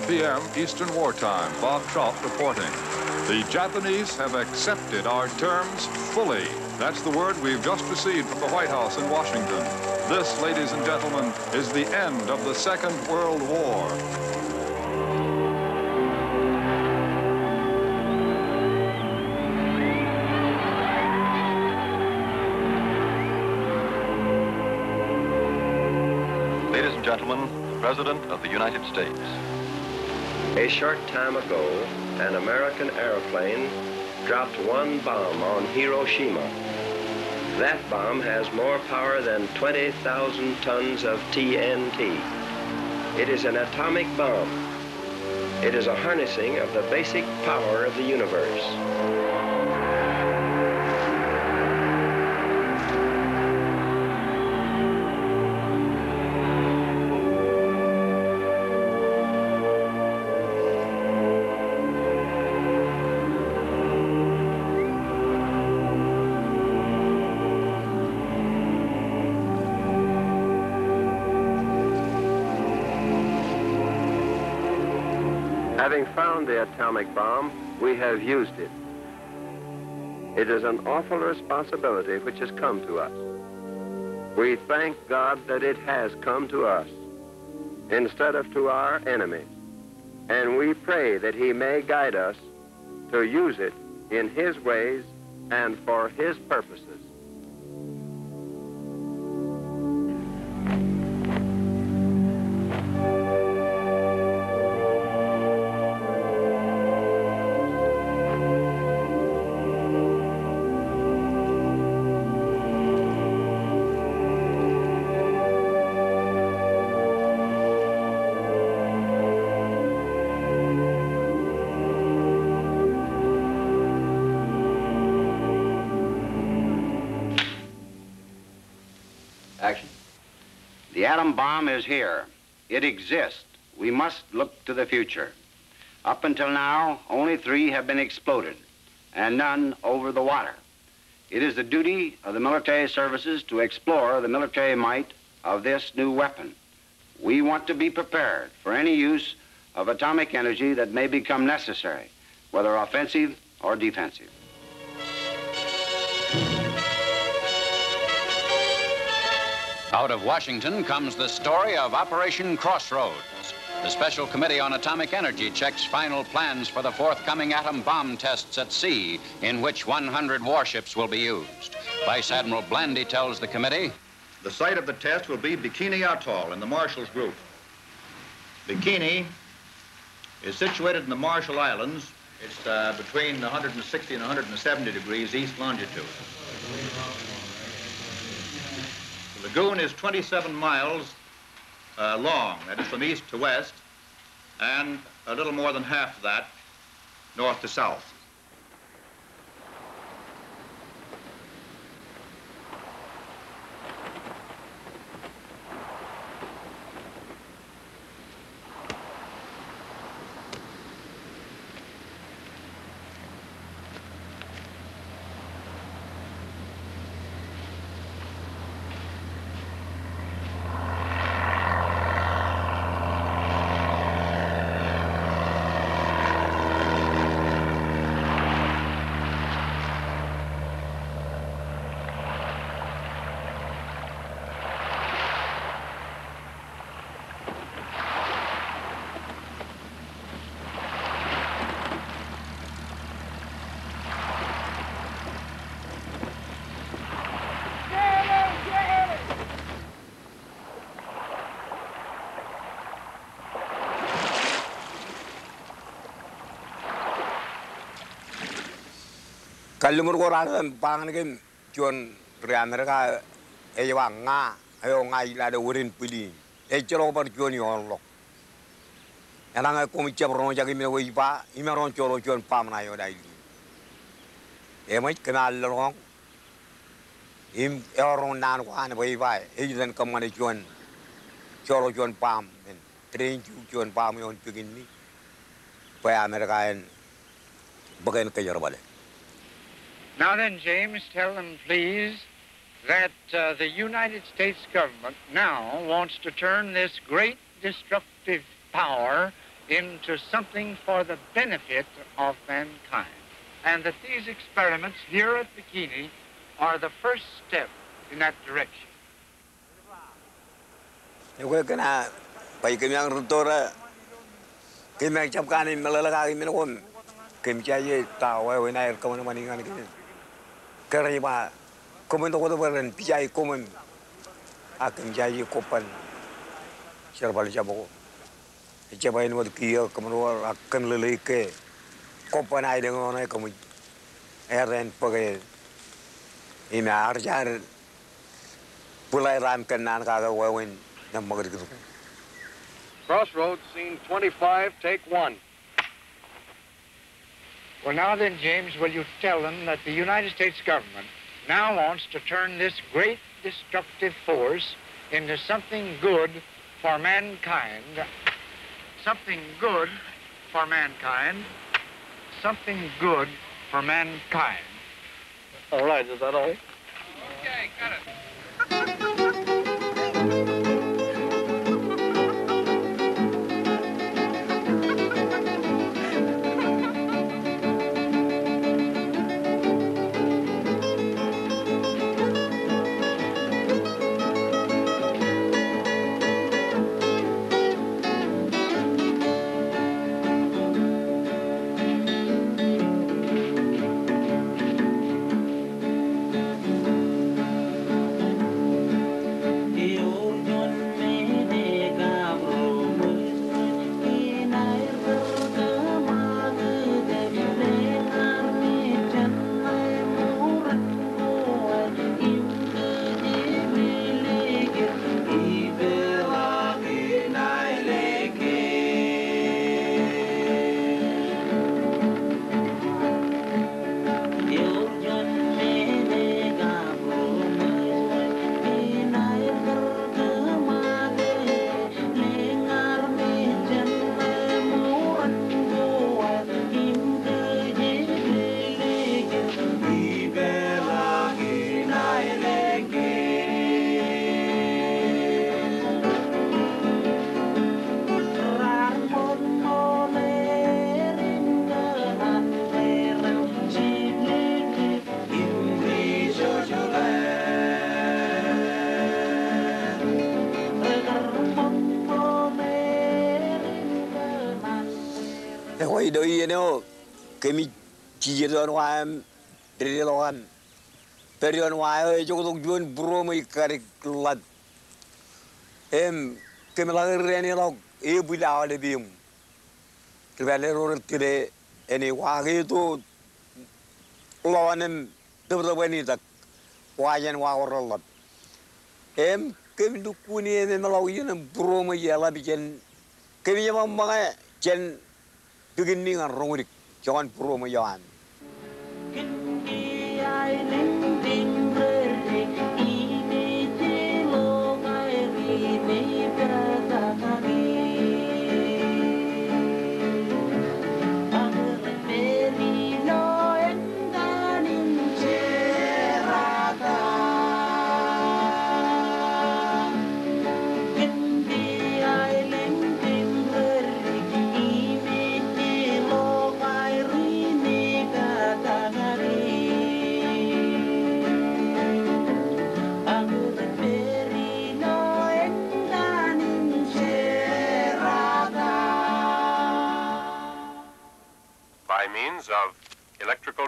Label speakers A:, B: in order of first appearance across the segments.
A: p.m. Eastern Wartime. Bob Trout reporting. The Japanese have accepted our terms fully. That's the word we've just received from the White House in Washington. This, ladies and gentlemen, is the end of the Second World War.
B: Ladies and gentlemen, the President of the United States.
C: A short time ago, an American airplane dropped one bomb on Hiroshima. That bomb has more power than 20,000 tons of TNT. It is an atomic bomb. It is a harnessing of the basic power of the universe. Having found the atomic bomb, we have used it. It is an awful responsibility which has come to us. We thank God that it has come to us instead of to our enemies. And we pray that he may guide us to use it in his ways and for his purposes.
D: Action. The atom bomb is here. It exists. We must look to the future. Up until now, only 3 have been exploded, and none over the water. It is the duty of the military services to explore the military might of this new weapon. We want to be prepared for any use of atomic energy that may become necessary, whether offensive or defensive.
E: Out of Washington comes the story of Operation Crossroads. The Special Committee on Atomic Energy checks final plans for the forthcoming atom bomb tests at sea, in which 100 warships will be used. Vice Admiral Blandy tells the committee,
F: the site of the test will be Bikini Atoll in the Marshall Group. Bikini is situated in the Marshall Islands. It's between 160 and 170 degrees east longitude. The lagoon is 27 miles long, that is from east to west, and a little more than half of that north to south.
G: Kalumur ko rano pangan ke cuan Amerika wang nga ayo ngai la de urin pili choro par cuan yon lo enang ko mi chabro jagi me wi pa imeron choro cuan pam na yo dai mai kenal long im eron nan ko an wi pa den kam mane cuan choro cuan pam train cuan pam yon pigin ni pa Amerika en bagen ke yorobale.
H: Now then, James, tell them, please, that the United States government now wants to turn this great destructive power into something for the benefit of mankind. And that these experiments here at Bikini are the first step in that direction.
I: Crossroads, scene 25, take 1.
H: Well, now then, James, will you tell them that the United States government now wants to turn this great destructive force into something good for mankind, something good for mankind, something good for mankind.
I: All right, is that all?
H: Okay, got it.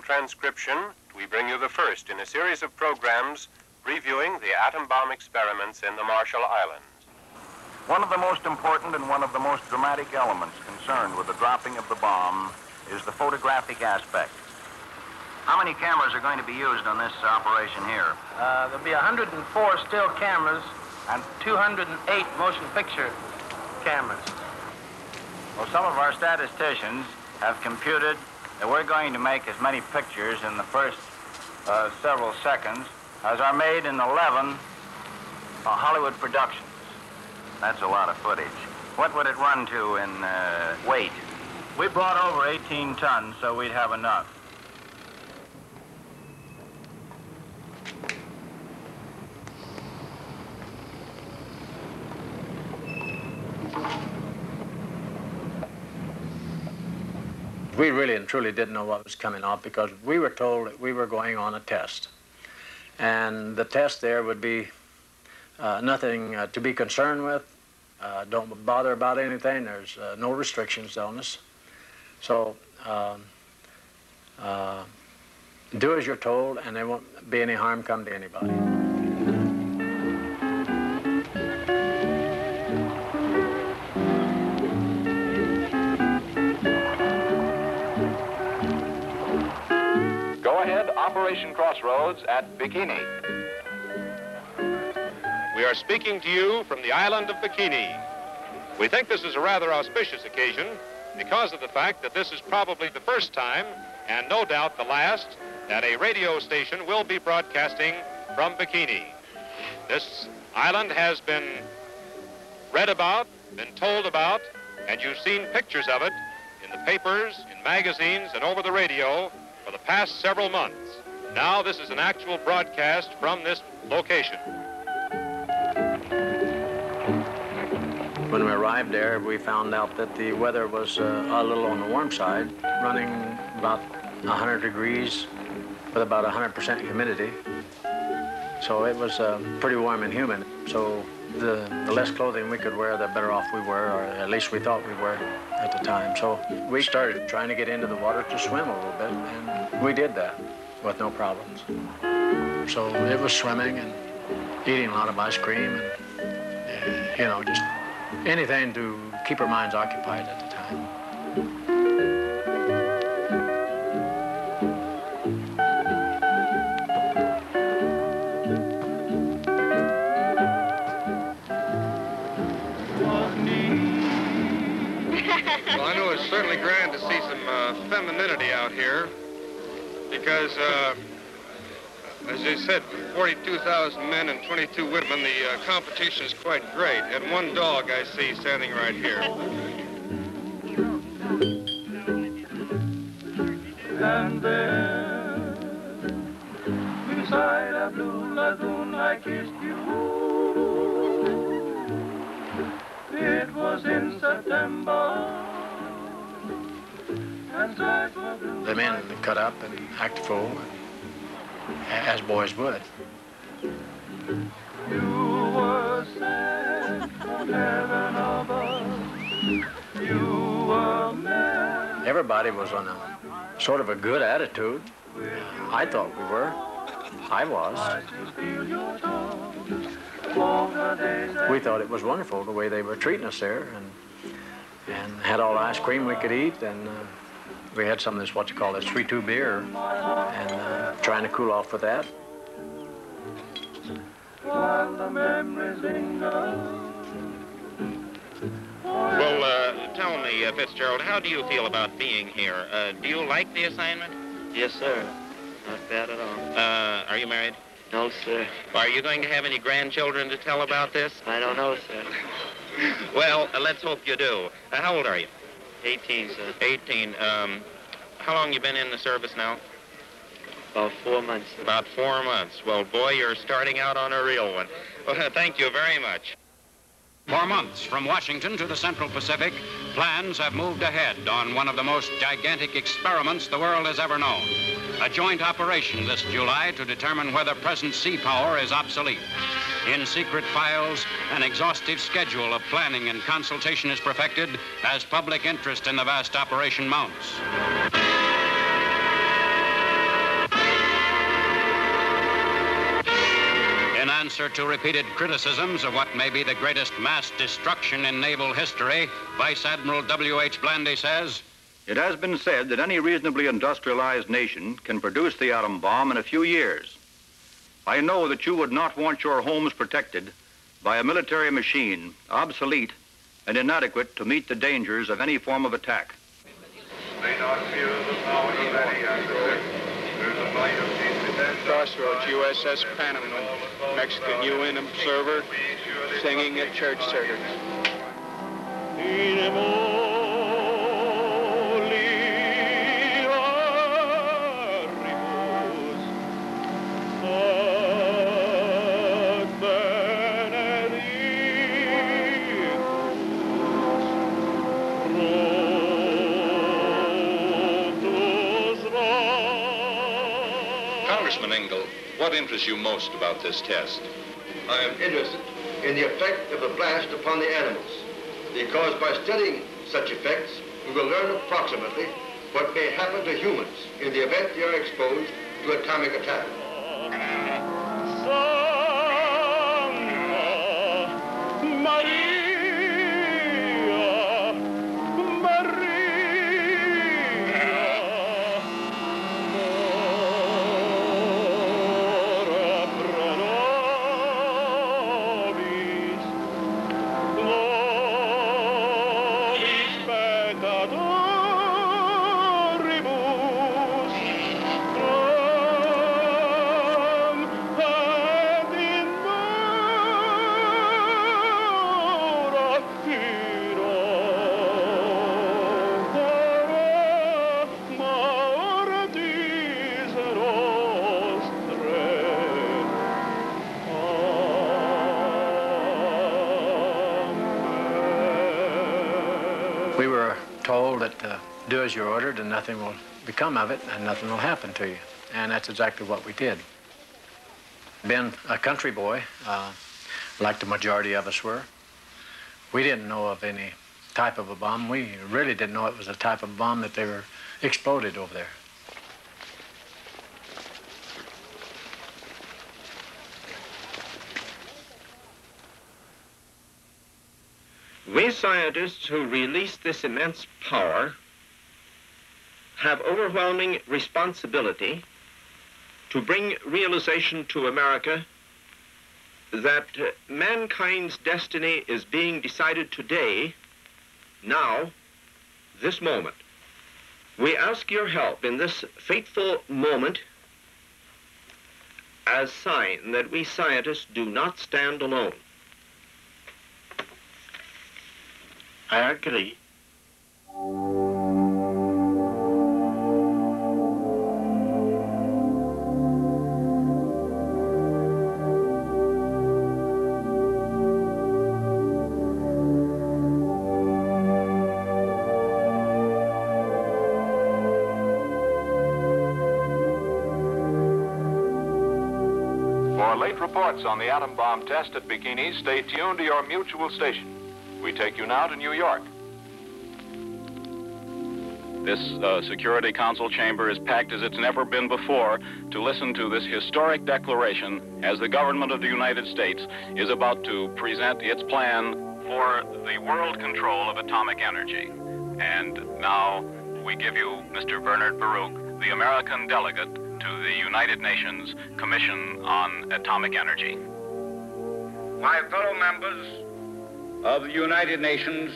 J: Transcription, we bring you the first in a series of programs reviewing the atom bomb experiments in the Marshall Islands.
K: One of the most important and one of the most dramatic elements concerned with the dropping of the bomb is the photographic aspect. How many cameras are going to be used on this operation here?
L: There'll be 104 still cameras and 208 motion picture cameras.
K: Well, some of our statisticians have computed that we're going to make as many pictures in the first several seconds as are made in 11 Hollywood productions. That's a lot of footage. What would it run to in weight?
L: We brought over 18 tons, so we'd have enough.
M: We really and truly didn't know what was coming off because we were told that we were going on a test. And the test there would be nothing to be concerned with. Don't bother about anything. There's no restrictions on us. So do as you're told, and there won't be any harm come to anybody.
B: Go ahead, Operation Crossroads at Bikini.
J: We are speaking to you from the island of Bikini. We think this is a rather auspicious occasion because of the fact that this is probably the first time, and no doubt the last, that a radio station will be broadcasting from Bikini. This island has been read about, been told about, and you've seen pictures of it in the papers, in magazines, and over the radio for the past several months. Now this is an actual broadcast from this location.
M: When we arrived there, we found out that the weather was a little on the warm side, running about 100 degrees with about 100% humidity. So it was pretty warm and humid. So the less clothing we could wear, the better off we were, or at least we thought we were at the time. So we started trying to get into the water to swim a little bit, and we did that with no problems. So it was swimming and eating a lot of ice cream and, you know, just anything to keep our minds occupied at the time.
N: Well, I know it's certainly grand to see some femininity out here because, as you said, 42,000 men and 22 women, the competition is quite great. And one dog I see standing right here.
O: And there, beside a blue lagoon, I kissed you. It was in September.
M: The men cut up and acted fool, as boys would.
O: You were sent from heaven above. You were meant.
M: Everybody was on a sort of a good attitude. I thought we were. I was. We thought it was wonderful the way they were treating us there, and had all the ice cream we could eat, and we had some of this, what you call this 3-2 beer, and trying to cool off with that.
O: While the memories linger.
P: Well, tell me, Fitzgerald, how do you feel about being here? Do you like the assignment?
Q: Yes, sir. Not bad at all.
P: Are you married?
Q: No, sir.
P: Are you going to have any grandchildren to tell about this?
Q: I don't know, sir.
P: Well, let's hope you do. How old are you?
Q: 18, sir.
P: 18. How long you been in the service now?
Q: About 4 months, sir.
P: About 4 months. Well, boy, you're starting out on a real one. Well, thank you very much.
E: For months, from Washington to the Central Pacific, plans have moved ahead on one of the most gigantic experiments the world has ever known. A joint operation this July to determine whether present sea power is obsolete. In secret files, an exhaustive schedule of planning and consultation is perfected as public interest in the vast operation mounts. In answer to repeated criticisms of what may be the greatest mass destruction in naval history, Vice Admiral W.H. Blandy says,
F: "It has been said that any reasonably industrialized nation can produce the atom bomb in a few years. I know that you would not want your homes protected by a military machine obsolete and inadequate to meet the dangers of any form of attack."
R: Crossroads, USS Panama, Mexican UN observer, singing at church service.
J: Congressman Engel, what interests you most about this test?
S: I am interested in the effect of the blast upon the animals, because by studying such effects, we will learn approximately what may happen to humans in the event they are exposed to atomic attack.
M: We were told that do as you're ordered and nothing will become of it and nothing will happen to you. And that's exactly what we did. Being a country boy, like the majority of us were, we didn't know of any type of a bomb. We really didn't know it was a type of bomb that they were exploded over there.
T: We scientists who release this immense power have overwhelming responsibility to bring realization to America that mankind's destiny is being decided today, now, this moment. We ask your help in this fateful moment as sign that we scientists do not stand alone.
Q: I agree.
J: For late reports on the atom bomb test at Bikini, stay tuned to your mutual station. We take you now to New York. This Security Council chamber is packed as it's never been before to listen to this historic declaration as the government of the United States is about to present its plan for the world control of atomic energy. And now we give you Mr. Bernard Baruch, the American delegate to the United Nations Commission on Atomic Energy.
D: My fellow members of the United Nations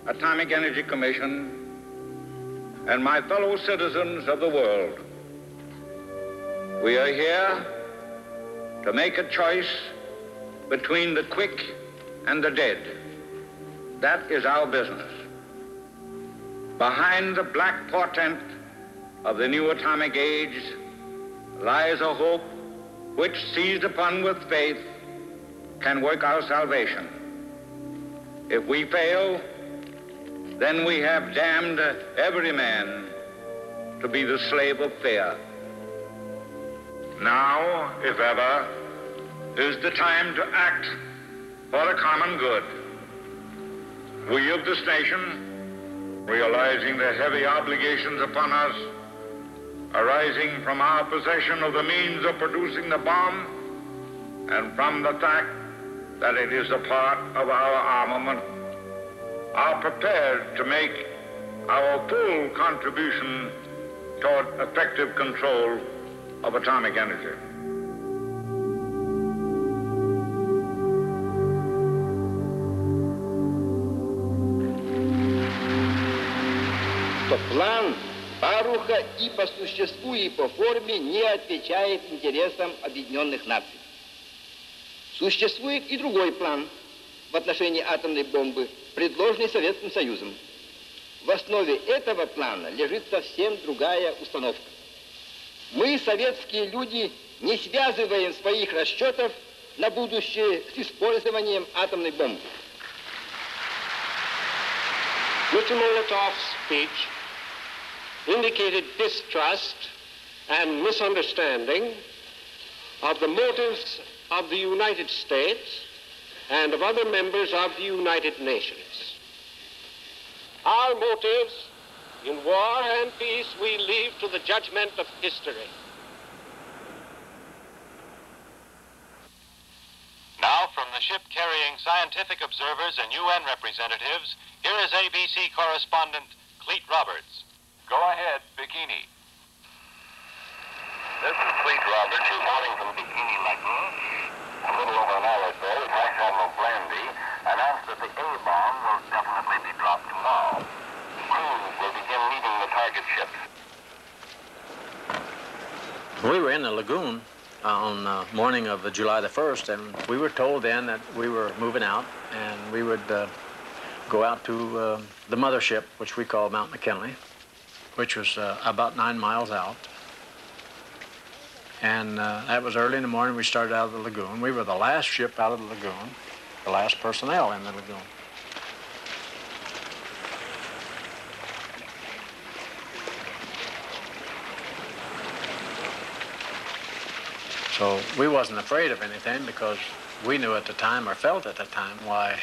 D: Atomic Energy Commission and my fellow citizens of the world, we are here to make a choice between the quick and the dead. That is our business. Behind the black portent of the new atomic age lies a hope which, seized upon with faith, can work our salvation. If we fail, then we have damned every man to be the slave of fear. Now, if ever, is the time to act for the common good. We of this nation, realizing the heavy obligations upon us arising from our possession of the means of producing the bomb and from the fact that it is a part of our armament, are prepared to make our full contribution toward effective control of atomic energy.
U: План Баруха и по существу, и по форме не отвечает интересам Объединенных Наций. Существует и другой план в отношении атомной бомбы, предложенный Советским Союзом. В основе этого плана лежит совсем другая установка. Мы, советские люди, не связываем своих расчетов на будущее с использованием атомной бомбы.
L: Mr. Molotov's speech indicated distrust
A: and misunderstanding of the motives of the United States and of other members of the United Nations. Our motives in war and peace we leave to the judgment of history.
J: Now, from the ship carrying scientific observers and UN representatives, here is ABC correspondent Cleet Roberts. Go ahead, Bikini.
V: This is Cleet Roberts reporting from Bikini Atoll. A little over an hour ago, Vice Admiral Blandy announced that the A-bomb will definitely be dropped tomorrow. Crews will begin leaving the target ships.
M: We were in the lagoon on the morning of July the 1st, and we were told then that we were moving out, and we would go out to the mothership, which we call Mount McKinley, which was about 9 miles out. And that was early in the morning. We started out of the lagoon. We were the last ship out of the lagoon, the last personnel in the lagoon. So we wasn't afraid of anything because we knew at the time, or felt at the time, why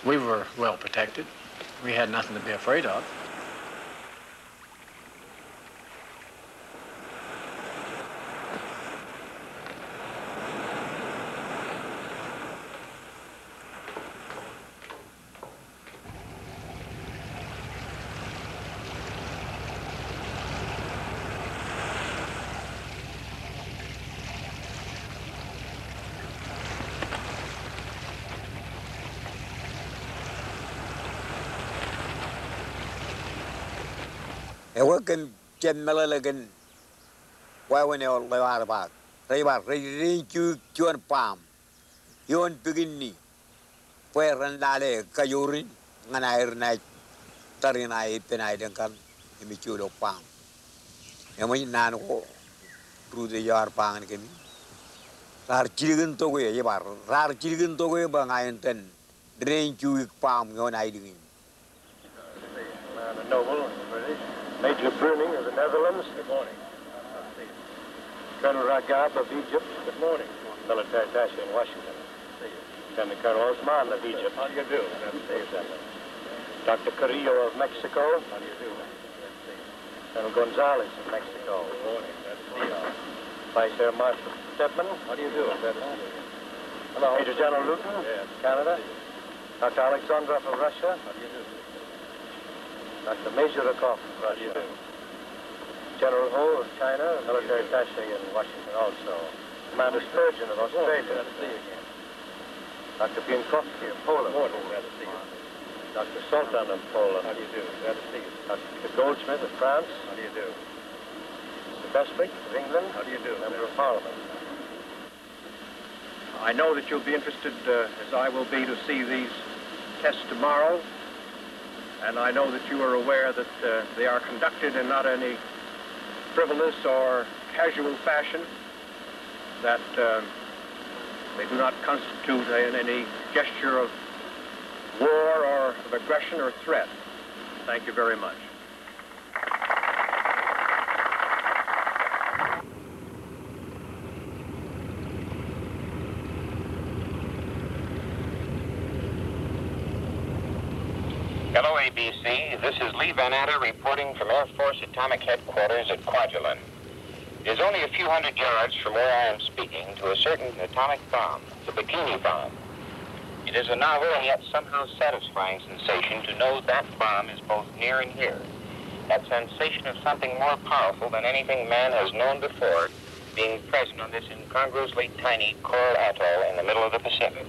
M: we were well protected. We had nothing to be afraid of.
G: Working Milligan, why when you are about rain you palm. You want Bikini, where and Dale, Kayurin, and iron night, Tarinai, Penaidankan, and Michudo palm. And when Nan through the yard palm again. Rar children to way, rar children to way, bang I intend. Drain you palm, your night.
W: Noble, British. Major Bruning of the Netherlands. Good morning. Colonel Ragab of Egypt. Good morning. Military attaché in Washington. See you. Lieutenant Colonel Osman of Egypt. How do you do? Dr. Carrillo of Mexico. How do you do? Colonel Gonzalez of Mexico. Good morning. Vice Air Marshal Stedman. How do you do? Hello. Major General Luton. Yes. Canada. Dr. Alexandrov of Russia. How do you do? Dr. Majorikov, Russia. General Ho of China, military attaché in Washington also. Commander Sturgeon of Australia. Glad to see you again. Dr. Bienkowski of Poland. Glad to see you. Dr. Sultan of Poland. How do you do? Glad to see you. Dr. Goldsmith of France. How do you do? Mr. Beswick of England. How do you do? Member of Parliament.
X: I know that you'll be interested, as I will be, to see these tests tomorrow. And I know that you are aware that they are conducted in not any frivolous or casual fashion, that they do not constitute any gesture of war or of aggression or threat. Thank you very much.
P: Hello, ABC. This is Lee Van Atter reporting from Air Force Atomic Headquarters at Kwajalein. It is only a few hundred yards from where I am speaking to a certain atomic bomb, the Bikini bomb. It is a novel and yet somehow satisfying sensation to know that bomb is both near and here. That sensation of something more powerful than anything man has known before being present on this incongruously tiny coral atoll in the middle of the Pacific.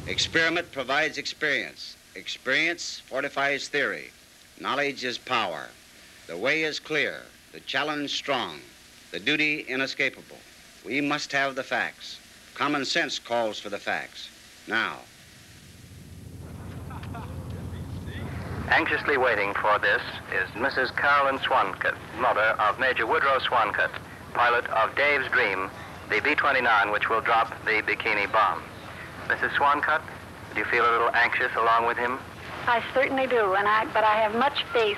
D: Experiment provides experience. Experience fortifies theory. Knowledge is power. The way is clear, the challenge strong, the duty inescapable. We must have the facts. Common sense calls for the facts. Now.
K: Anxiously waiting for this is Mrs. Carolyn Swankett, mother of Major Woodrow Swankett, pilot of Dave's Dream, the B-29, which will drop the Bikini bomb. Mrs. Swancutt, do you feel a little anxious along with him?
B: I certainly do, but I have much faith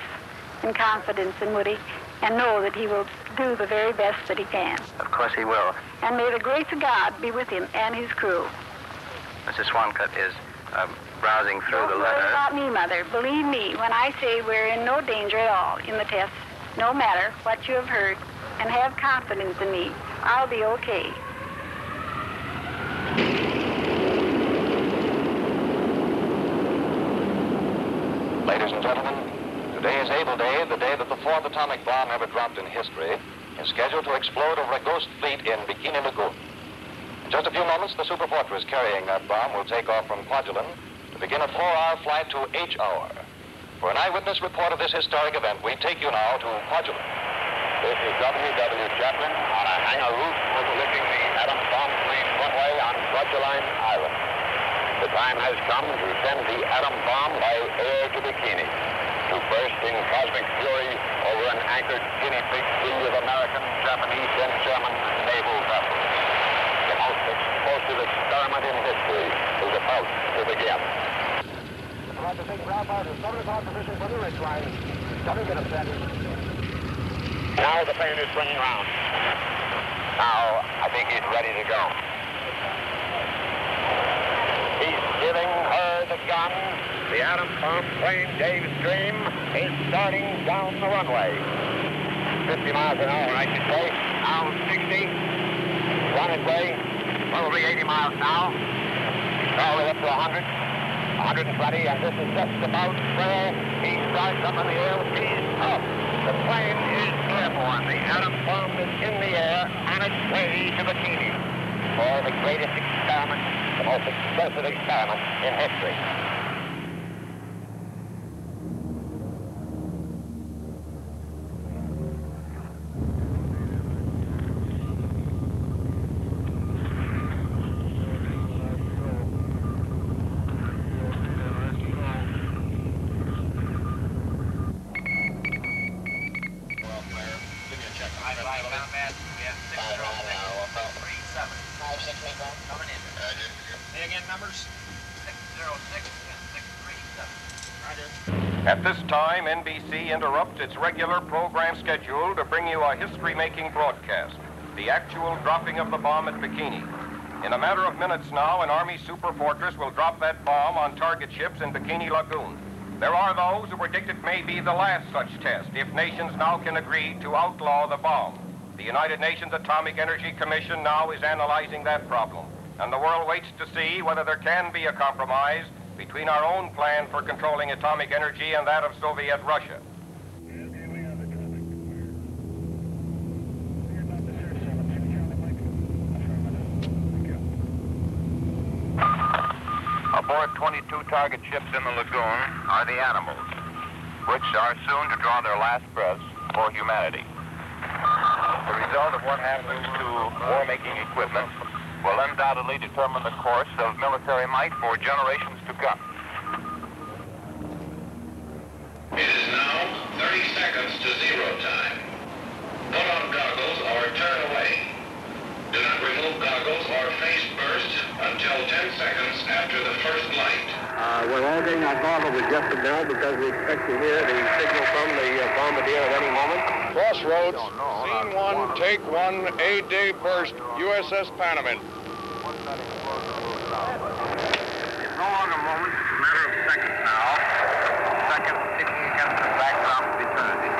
B: and confidence in Woody and know that he will do the very best that he can.
K: Of course he will.
B: And may the grace of God be with him and his crew.
K: Mrs. Swancutt is browsing through
B: Don't
K: the
B: worry
K: letter.
B: about me, Mother. Believe me when I say we're in no danger at all in the test, no matter what you have heard, and have confidence in me. I'll be okay.
C: Ladies and gentlemen, today is Able Day, the day that the fourth atomic bomb ever dropped in history is scheduled to explode over a ghost fleet in Bikini Lagoon. In just a few moments, the superfortress carrying that bomb will take off from Kwajalein to begin a 4-hour flight to H-hour. For an eyewitness report of this historic event, we take you now to Kwajalein.
P: This is W.W. Chaplin on a hangar roof overlooking the atom bomb plane runway on Kwajalein Island. The time has come to send the atom bomb by air to Bikini, to burst in cosmic fury over an anchored guinea pig sea of American, Japanese, and German naval vessels. The most explosive experiment in history is about to begin.
A: About to take ground power to 7 o'clock position for the ridge line. 7 minutes, Sandy.
P: Now the plane is swinging around. Now I think he's ready to go. He's giving her the gun. The atom bomb plane, Dave's Dream, is starting down the runway. 50 miles an hour, I should say. Now 60. On its way. Probably 80 miles now. Probably up to 100. 120, and this is just about where he starts up in the air. He's up. The plane is airborne. The atom bomb is in the air on its way to Bikini for the greatest experiment, the most explosive experiment in history.
H: At this time, NBC interrupts its regular program schedule to bring you a history-making broadcast, the actual dropping of the bomb at Bikini. In a matter of minutes now, an Army superfortress will drop that bomb on target ships in Bikini Lagoon. There are those who predict it may be the last such test if nations now can agree to outlaw the bomb. The United Nations Atomic Energy Commission now is analyzing that problem, and the world waits to see whether there can be a compromise between our own plan for controlling atomic energy and that of Soviet Russia.
P: Aboard 22 target ships in the lagoon are the animals, which are soon to draw their last breaths for humanity. The result of what happens to war-making equipment will undoubtedly determine the course of military might for generations to come.
V: It is now 30 seconds to zero time. Put on goggles or turn away. Do not remove goggles or face burst until 10 seconds after the first light.
A: We're all getting our goggles adjusted now because we expect to hear the signal from the bombardier at any moment.
N: Crossroads, scene 1, take 1, A-day burst, USS Panamint.
P: It's no longer moments, it's a matter of seconds now. Seconds ticking against the backdrop of eternity.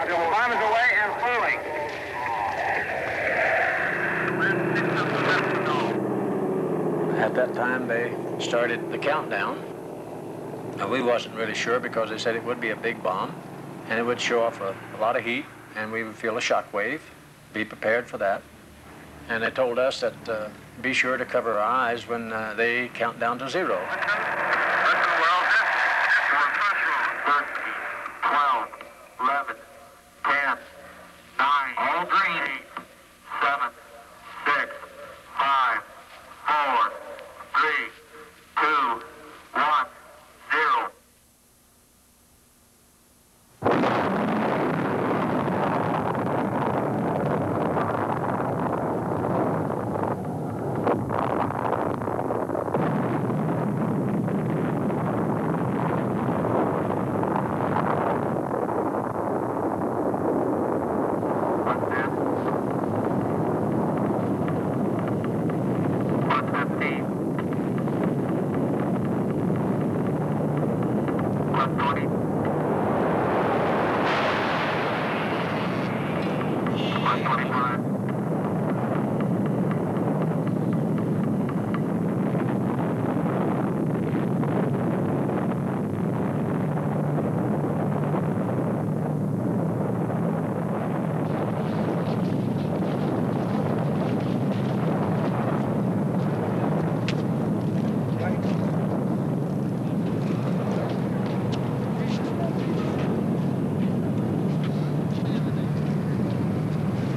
P: The bomb is away and falling.
M: At that time, they started the countdown. We wasn't really sure because they said it would be a big bomb, and it would show off a lot of heat, and we would feel a shock wave. Be prepared for that. And they told us that be sure to cover our eyes when they count down to 0.
P: 12, 11, 10, 9, all green, 7, 6, 5, 4, 3, 2, 1, 0.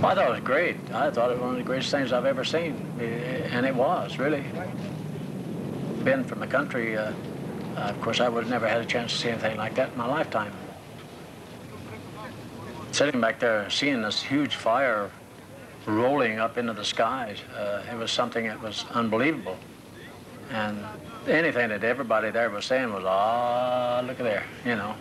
M: I thought it was great. I thought it was one of the greatest things I've ever seen, and it was, really. Being from the country, of course, I would have never had a chance to see anything like that in my lifetime. Sitting back there, seeing this huge fire rolling up into the skies, it was something that was unbelievable. And anything that everybody there was saying was, ah, look at there, you know.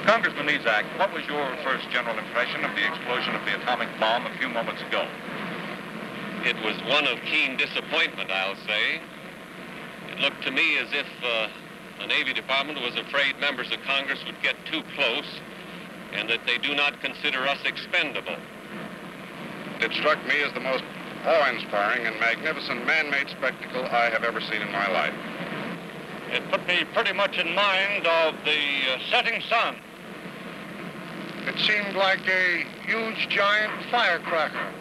J: Congressman Isaac, what was your first general impression of the explosion of the atomic bomb a few moments ago?
E: It was one of keen disappointment, I'll say. It looked to me as if the Navy Department was afraid members of Congress would get too close and that they do not consider us expendable.
N: It struck me as the most awe-inspiring and magnificent man-made spectacle I have ever seen in my life.
F: It put me pretty much in mind of the setting sun.
N: It seemed like a huge, giant firecracker.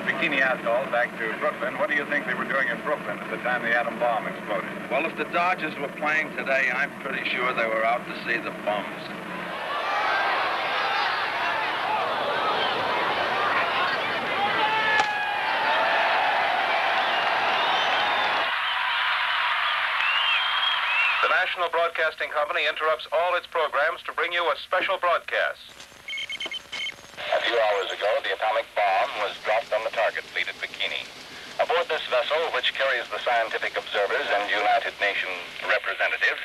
J: Bikini Atoll back to Brooklyn. What do you think they were doing in Brooklyn at the time the atom bomb exploded?
R: Well, if the Dodgers were playing today, I'm pretty sure they were out to see the bums.
H: The National Broadcasting Company interrupts all its programs to bring you a special broadcast.
C: A few hours ago, the atomic bomb was dropped on the target fleet at Bikini. Aboard this vessel, which carries the scientific observers and United Nations representatives,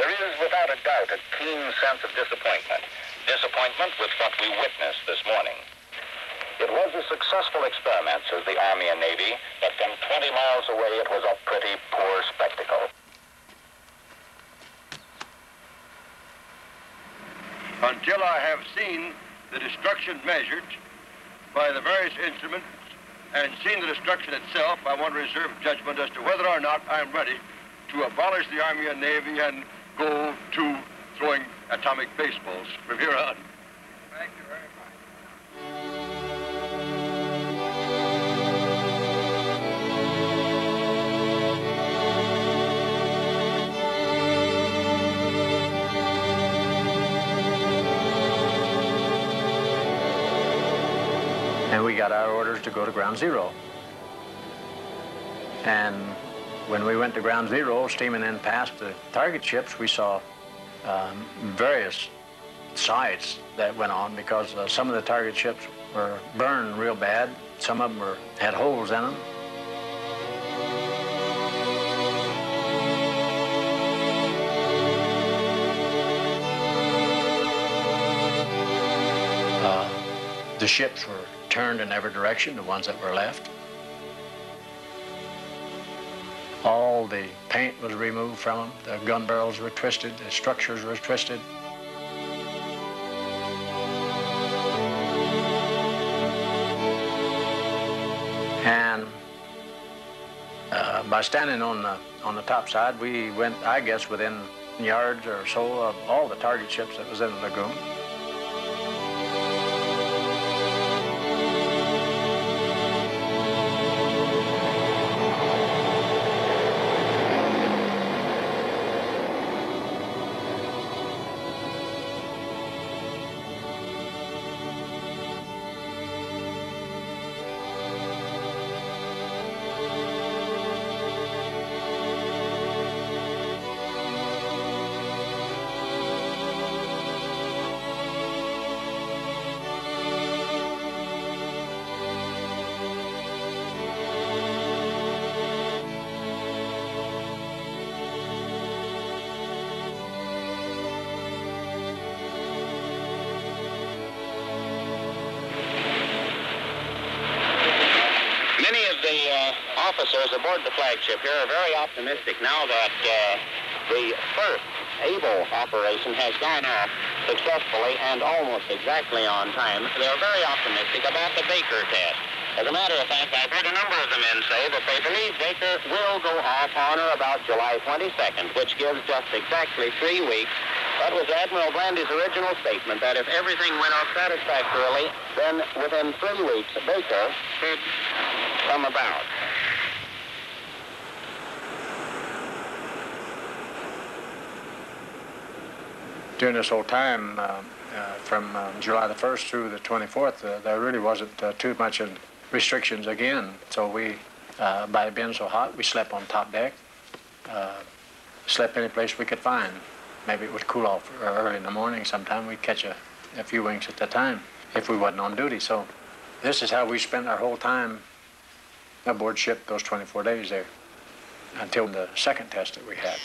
C: there is without a doubt a keen sense of disappointment. Disappointment with what we witnessed this morning. It was a successful experiment, says the Army and Navy, but from 20 miles away it was a pretty poor spectacle.
S: Until I have seen the destruction measured by the various instruments and seen the destruction itself, I want to reserve judgment as to whether or not I'm ready to abolish the Army and Navy and go to throwing atomic baseballs from here on.
J: Thank you very much.
M: And we got our orders to go to ground zero. And when we went to ground zero, steaming in past the target ships, we saw various sights that went on because some of the target ships were burned real bad. Some of them had holes in them. The ships were turned in every direction, the ones that were left. All the paint was removed from them. The gun barrels were twisted. The structures were twisted. And by standing on the top side, we went, I guess, within yards or so of all the target ships that was in the lagoon.
P: the officers aboard the flagship here are very optimistic now that the first able operation has gone off successfully and almost exactly on time. They're very optimistic about the Baker test. As a matter of fact, I've heard a number of the men say that they believe Baker will go off on or about July 22nd, which gives just exactly 3 weeks. That was Admiral Blandy's original statement, that if everything went off satisfactorily, then within 3 weeks, Baker should come about.
M: During this whole time, from July the 1st through the 24th, there really wasn't too much restrictions again. So we, by it being so hot, we slept on top deck, slept any place we could find. Maybe it would cool off early in the morning. Sometime we'd catch a few winks at the time if we wasn't on duty. So this is how we spent our whole time aboard ship those 24 days there until the second test that we had.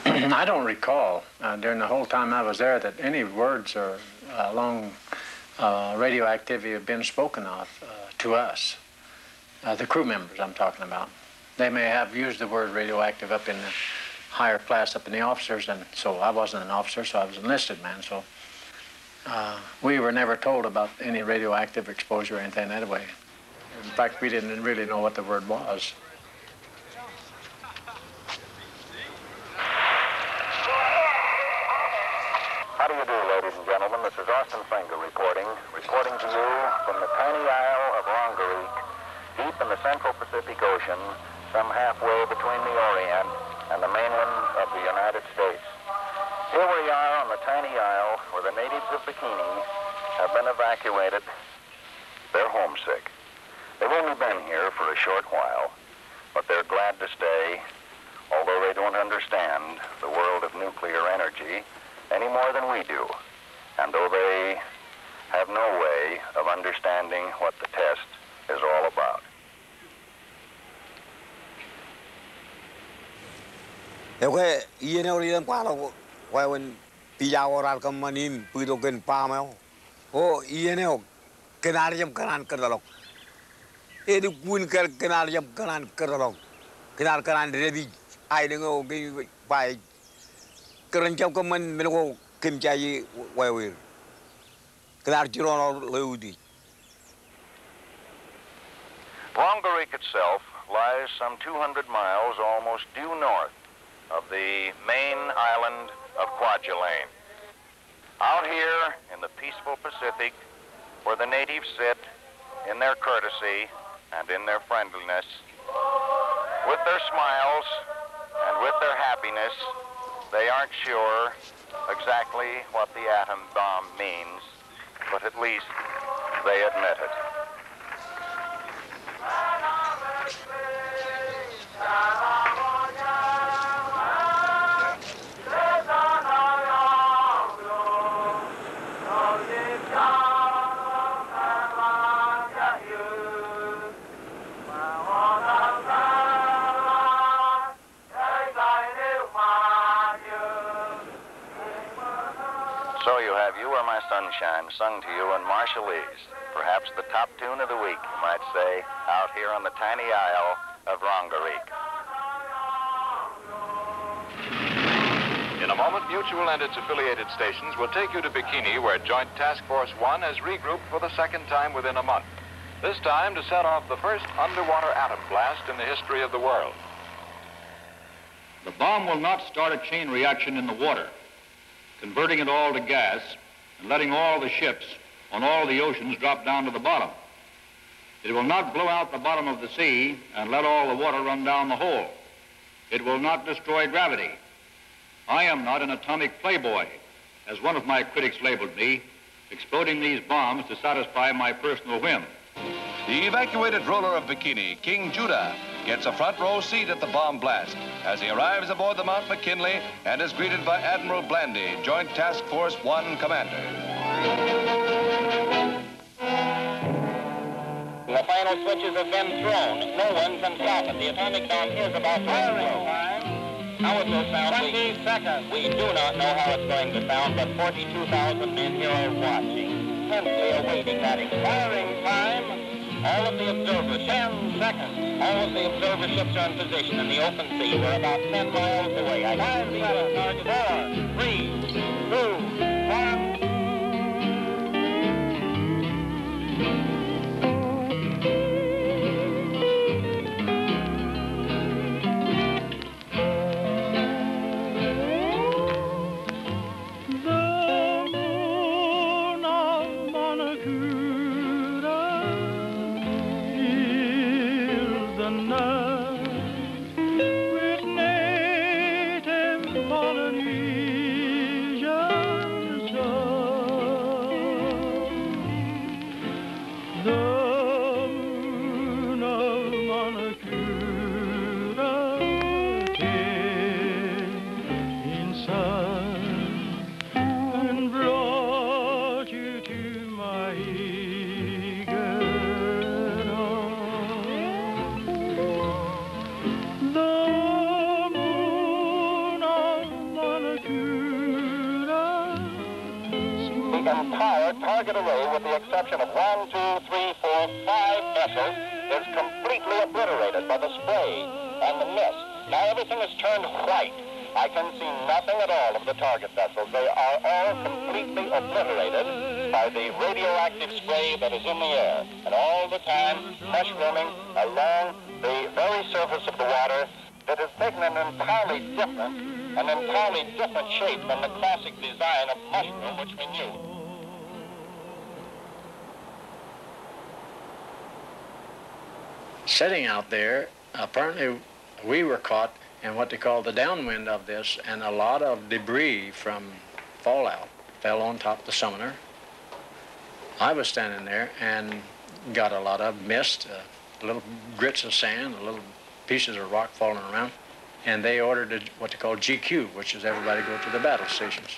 M: I don't recall during the whole time I was there that any words or long radioactivity have been spoken of to us, the crew members I'm talking about. They may have used the word radioactive up in the higher class, up in the officers, and so I wasn't an officer, so I was an enlisted man, so we were never told about any radioactive exposure or anything that way. In fact, we didn't really know what the word was.
C: How do you do, ladies and gentlemen? This is Austin Finger reporting to you from the tiny isle of Rongerik, deep in the central Pacific Ocean, some halfway between the Orient and the mainland of the United States. Here we are on the tiny isle where the natives of Bikini have been evacuated. They're homesick. They've only been here for a short while, but they're glad to stay, although they don't understand the world of nuclear energy any more than we do, and though they have no way of understanding what the test is all about.
G: Okay, you know, you know, when Pijawaral Kamanin, Pudogan Pamel, oh, you know, Canarium Canan Catalog. Edu Winker Canarium Canan Catalog. Canar Canan ready, I don't know, by Karanjam Kaman Milo Kim Jai Wawir. Canar Giron Lodi.
C: Rongerik itself lies some 200 miles almost due north of the main island of Kwajalein. Out here in the peaceful Pacific, where the natives sit in their courtesy and in their friendliness, with their smiles and with their happiness, they aren't sure exactly what the atom bomb means, but at least they admit it. So you have You Are My Sunshine sung to you in Marshallese, perhaps the top tune of the week, you might say, out here on the tiny isle of Rongerik.
J: In a moment, Mutual and its affiliated stations will take you to Bikini, where Joint Task Force 1 has regrouped for the second time within a month. This time to set off the first underwater atom blast in the history of the world.
I: The bomb will not start a chain reaction in the water, converting it all to gas and letting all the ships on all the oceans drop down to the bottom. It will not blow out the bottom of the sea and let all the water run down the hole. It will not destroy gravity. I am not an atomic playboy, as one of my critics labeled me, exploding these bombs to satisfy my personal whim.
O: The evacuated ruler of Bikini, King Judah, gets a front row seat at the bomb blast as he arrives aboard the Mount McKinley and is greeted by Admiral Blandy, Joint Task Force 1 commander.
P: The final switches have been thrown. No one can stop it. The atomic bomb is about to explode. How it will sound, 20 seconds. We do not know how it's going to sound, but 42,000 men here are watching, intensely indicating that expiring time. All of the observers, 10 seconds. All of the observer ships are in position in the open sea. We're about 10 miles away. 5 seconds. 4, 3, 2, 1. Entire target array, with the exception of 1, 2, 3, 4, 5 vessels, is completely obliterated by the spray and the mist. Now everything is turned white. I can see nothing at all of the target vessels. They are all completely obliterated by the radioactive spray that is in the air. And all the time, mushrooming along the very surface of the water that has taken an entirely different shape than the classic design of mushroom which we knew.
M: Sitting out there, apparently we were caught in what they call the downwind of this, and a lot of debris from fallout fell on top of the Sumner. I was standing there and got a lot of mist, little grits of sand, little pieces of rock falling around, and they ordered what they call GQ, which is everybody go to the battle stations.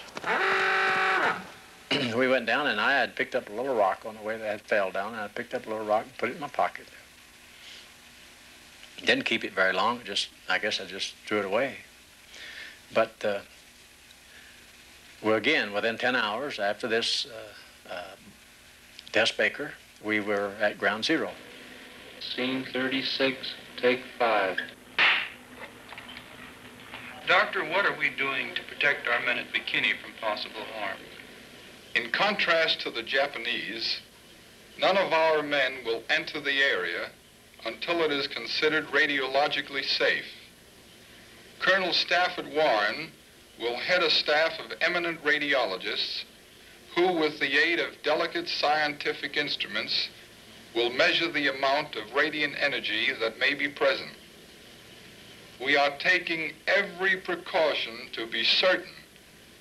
M: We went down, and I had picked up a little rock on the way that had fell down, and I picked up a little rock and put it in my pocket. Didn't keep it very long, I guess I just threw it away. But, well, again, within 10 hours after this test Baker, we were at ground zero.
L: Scene 36, take 5.
Q: Doctor, what are we doing to protect our men at Bikini from possible harm?
T: In contrast to the Japanese, none of our men will enter the area until it is considered radiologically safe. Colonel Stafford Warren will head a staff of eminent radiologists who, with the aid of delicate scientific instruments, will measure the amount of radiant energy that may be present. We are taking every precaution to be certain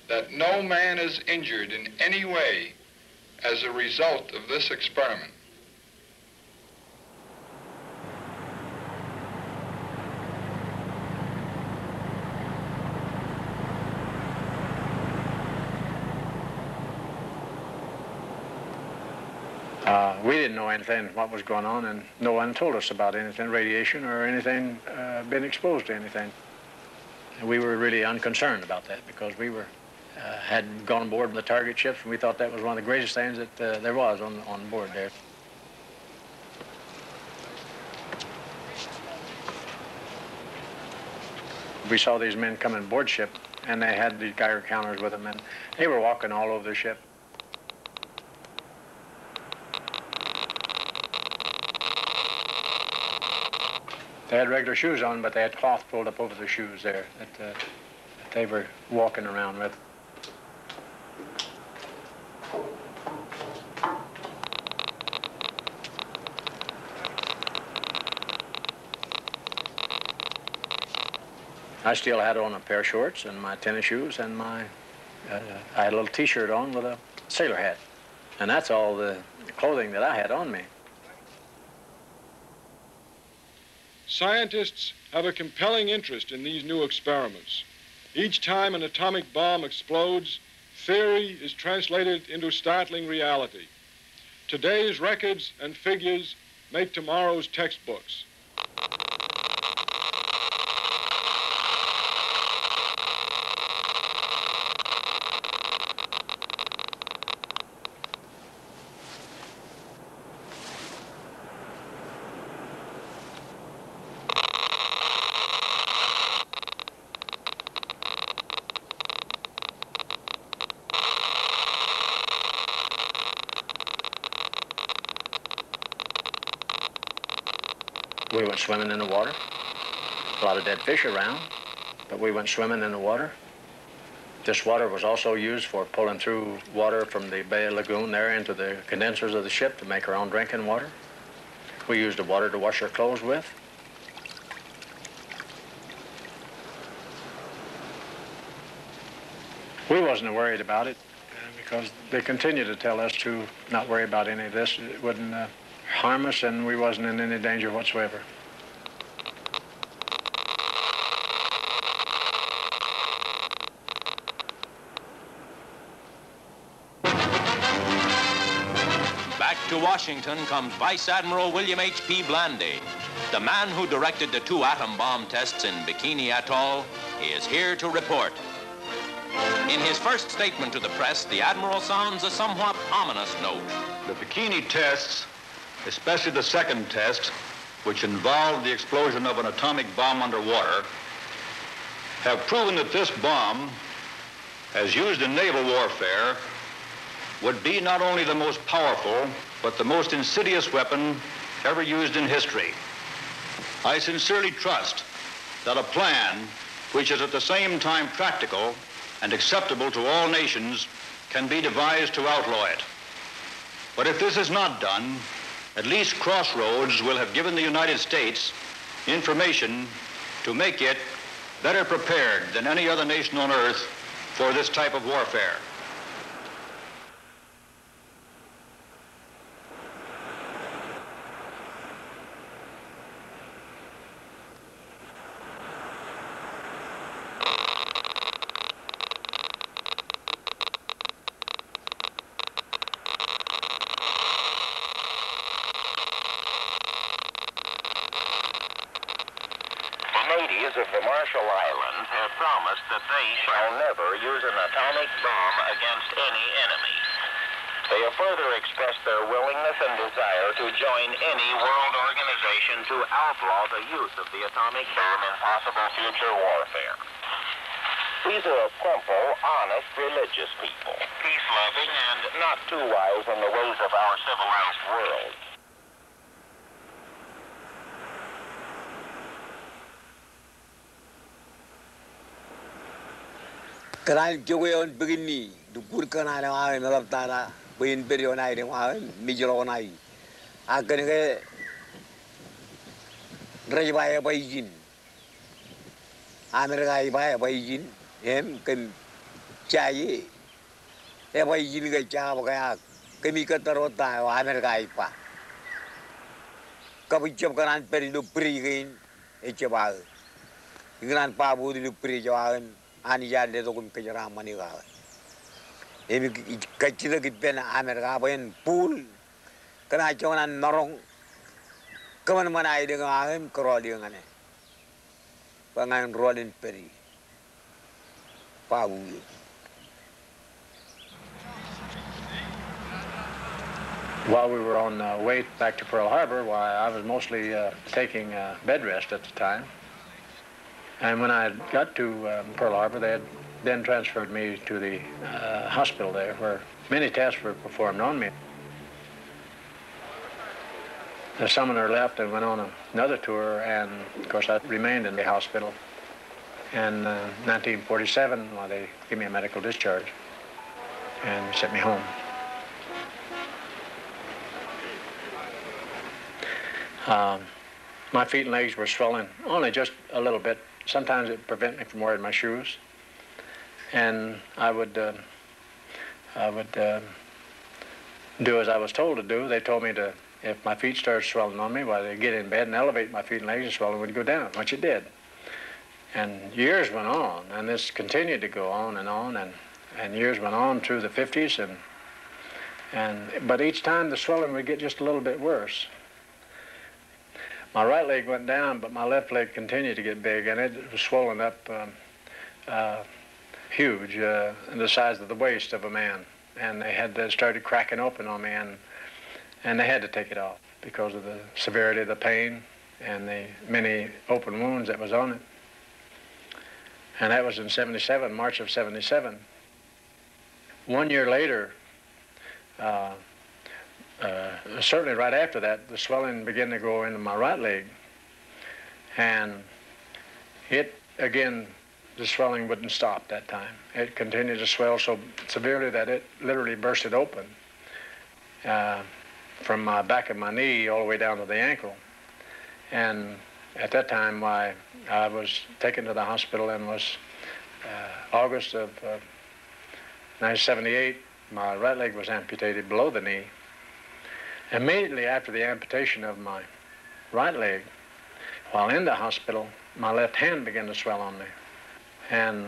T: that no man is injured in any way as a result of this experiment.
M: We didn't know anything what was going on, and no one told us about anything, radiation or anything, been exposed to anything. And we were really unconcerned about that because we were had gone aboard the target ships, and we thought that was one of the greatest things that there was on board there. We saw these men coming aboard ship, and they had these Geiger counters with them, and they were walking all over the ship. They had regular shoes on, but they had cloth pulled up over their shoes there that they were walking around with. I still had on a pair of shorts and my tennis shoes and I had a little T-shirt on with a sailor hat. And that's all the clothing that I had on me.
U: Scientists have a compelling interest in these new experiments. Each time an atomic bomb explodes, theory is translated into startling reality. Today's records and figures make tomorrow's textbooks.
M: We went swimming in the water. A lot of dead fish around, but we went swimming in the water. This water was also used for pulling through water from the Bay Lagoon there into the condensers of the ship to make our own drinking water. We used the water to wash our clothes with. We wasn't worried about it because they continued to tell us to not worry about any of this. It wouldn't harm us, and we wasn't in any danger whatsoever.
D: Back to Washington comes Vice Admiral William H.P. Blandy. The man who directed the 2 atom bomb tests in Bikini Atoll is here to report. In his first statement to the press, the Admiral sounds a somewhat ominous note.
I: The Bikini tests, especially the second test, which involved the explosion of an atomic bomb underwater, have proven that this bomb, as used in naval warfare, would be not only the most powerful, but the most insidious weapon ever used in history. I sincerely trust that a plan which is at the same time practical and acceptable to all nations can be devised to outlaw it. But if this is not done, at least Crossroads will have given the United States information to make it better prepared than any other nation on earth for this type of warfare.
P: Natives of the Marshall Islands have promised that they shall never use an atomic bomb against any enemy. They have further expressed their willingness and desire to join any world organization to outlaw the use of the atomic bomb in possible future warfare. These are a simple, honest, religious people, peace-loving and not too wise in the ways of our civilized world.
G: Kanal jogoyon begini dukur kanal ay nalaptara bayin perion ay ay mijlo ay akan ke rajbaya bayjin Amerika ay bayjin em kan chai e bayjin ke cha ba kami ka tarota Amerika ay pa kabichop kanan perido prigin e chaba ingran pa bu di pri jawan ani jade to kum kejara mani ga emi kachida gitbena Amerika bayen pool kana chona norong kaman manai de ngam kroli ngane pangan rolin peri pawu.
M: While we were on the way back to Pearl Harbor, I was mostly taking bed rest at the time. And when I got to Pearl Harbor, they had then transferred me to the hospital there, where many tests were performed on me. The summoner left and went on another tour, and of course I remained in the hospital. In 1947, well, they gave me a medical discharge and sent me home. My feet and legs were swelling, only just a little bit. Sometimes it would prevent me from wearing my shoes. And I would do as I was told to do. They told me to, if my feet started swelling on me, well, they'd get in bed and elevate my feet and legs, and swelling would go down, which it did. And years went on, and this continued to go on, and years went on through the 50s, but each time the swelling would get just a little bit worse. My right leg went down, but my left leg continued to get big, and it was swollen up huge, the size of the waist of a man. And they had started cracking open on me, and they had to take it off because of the severity of the pain and the many open wounds that was on it. And that was in '77, March of '77. 1 year later, certainly right after that, the swelling began to go into my right leg, And it, again, the swelling wouldn't stop that time. It continued to swell so severely that it literally bursted open from my back of my knee all the way down to the ankle. And at that time, I was taken to the hospital and was August of 1978, my right leg was amputated below the knee. Immediately after the amputation of my right leg, while in the hospital, my left hand began to swell on me. And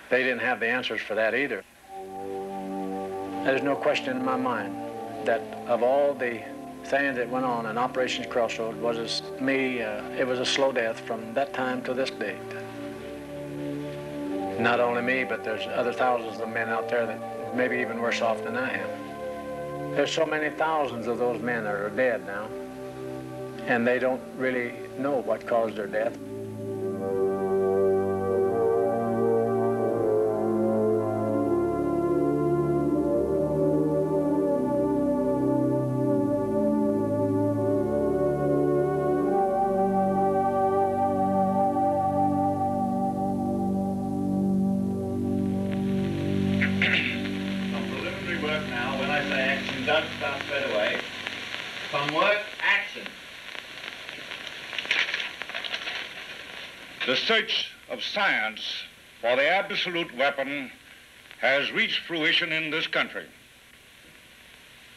M: they didn't have the answers for that either. There's no question in my mind that of all the things that went on in Operations Crossroads was it was a slow death from that time to this date. Not only me, but there's other thousands of men out there that maybe even worse off than I am. There's so many thousands of those men that are dead now, and they don't really know what caused their death.
F: The search of science for the absolute weapon has reached fruition in this country.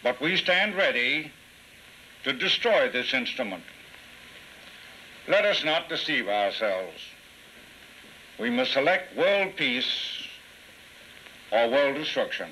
F: But we stand ready to destroy this instrument. Let us not deceive ourselves. We must select world peace or world destruction.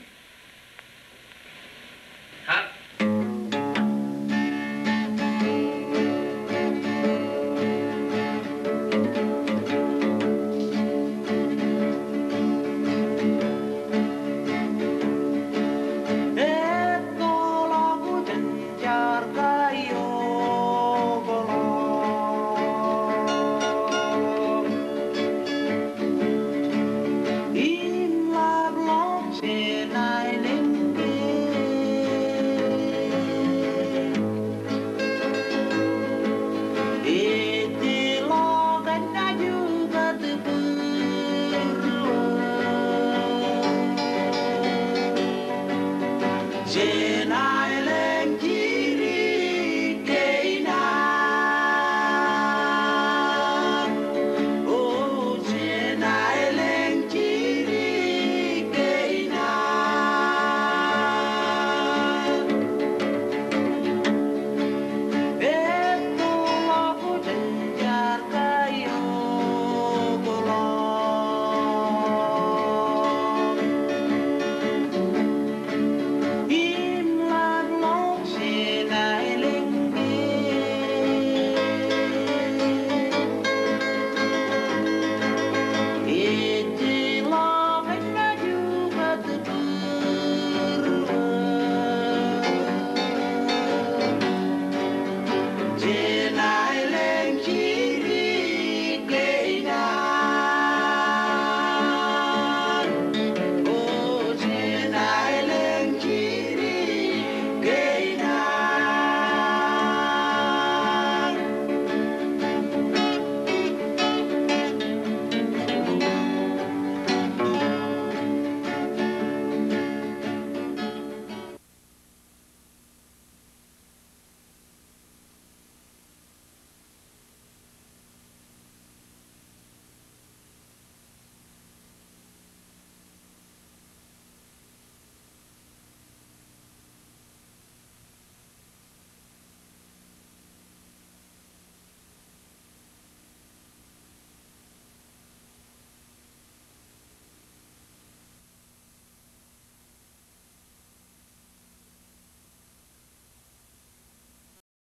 B: Llena